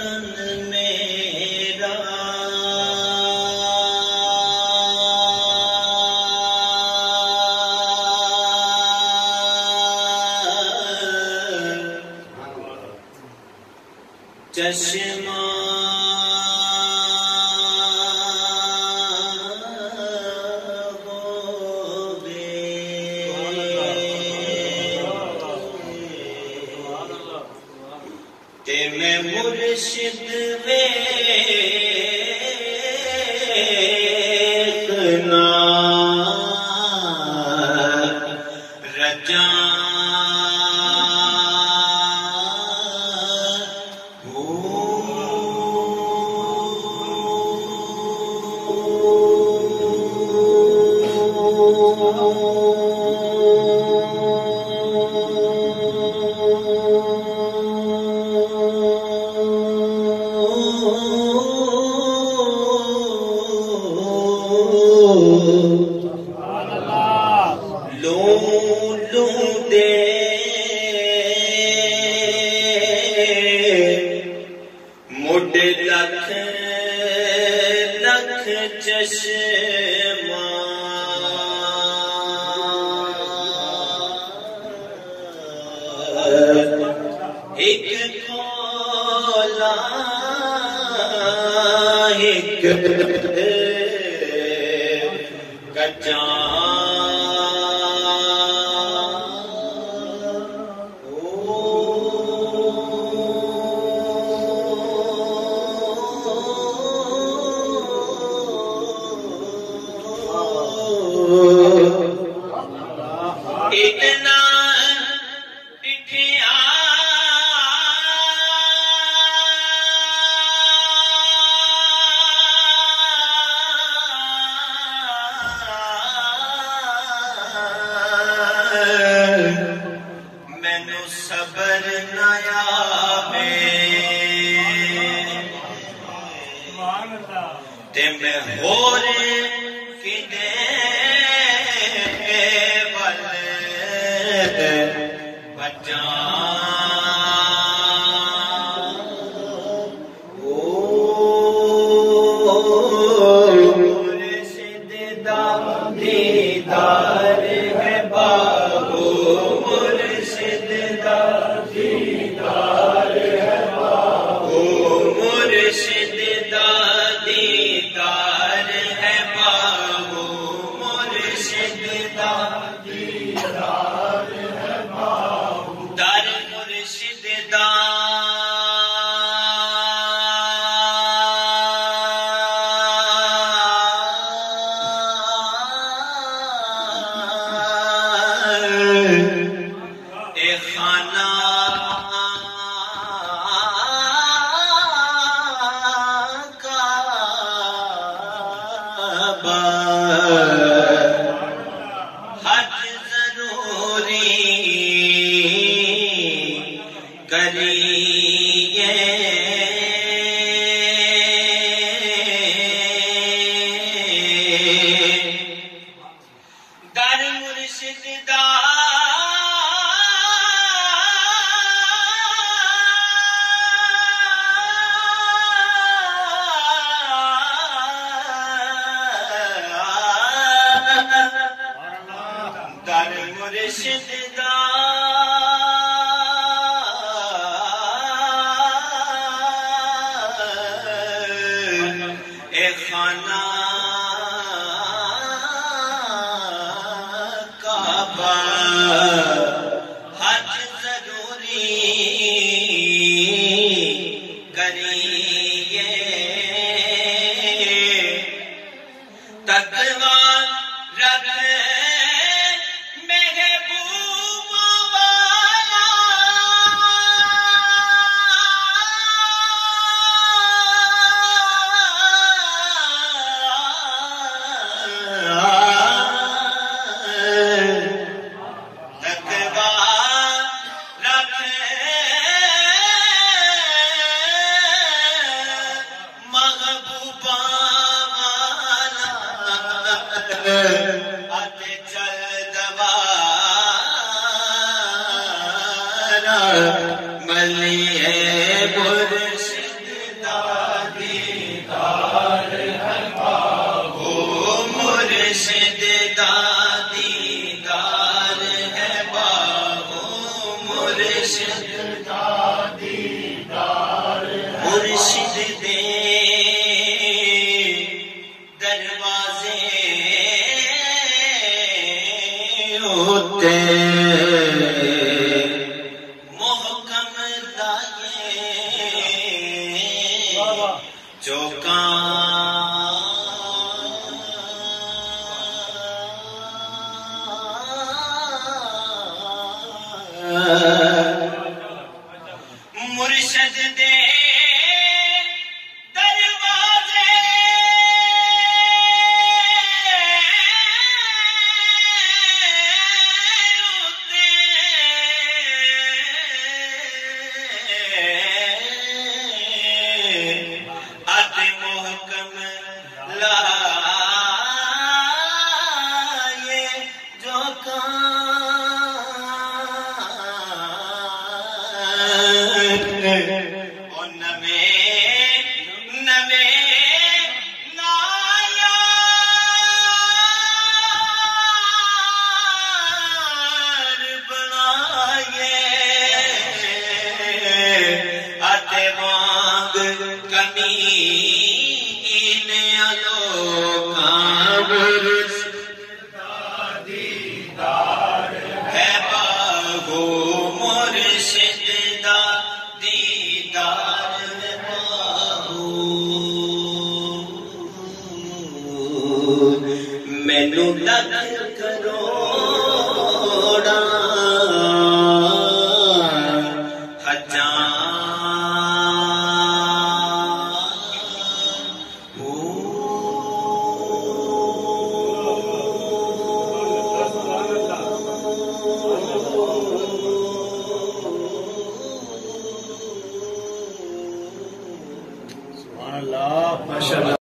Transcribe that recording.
وطن میرا چشمہ میں مرشد ویکھنا رجا مڈ لکھ لکھ چشمہ ایک کھولا ایک کچا اتنا ڈٹھیا مینو صبر نہ آوے تے میں ہور کدے دیدار ہے بابو مرشد دا دیدار ہے بابو مرشد دا دیدار ہے بابو مرشد دا دیدار ہے بابو در مرشد دا حج ضروری کریے در مرشد دا در مرشد دا اے خانہ کعبہ حج ضروری کریے تقوی رکھ ملیے مرشد جو مرشد دے دروازے اد محکم لائے جو مینو لکھ کروڑا ہزار سبحان اللہ، ماشاء اللہ۔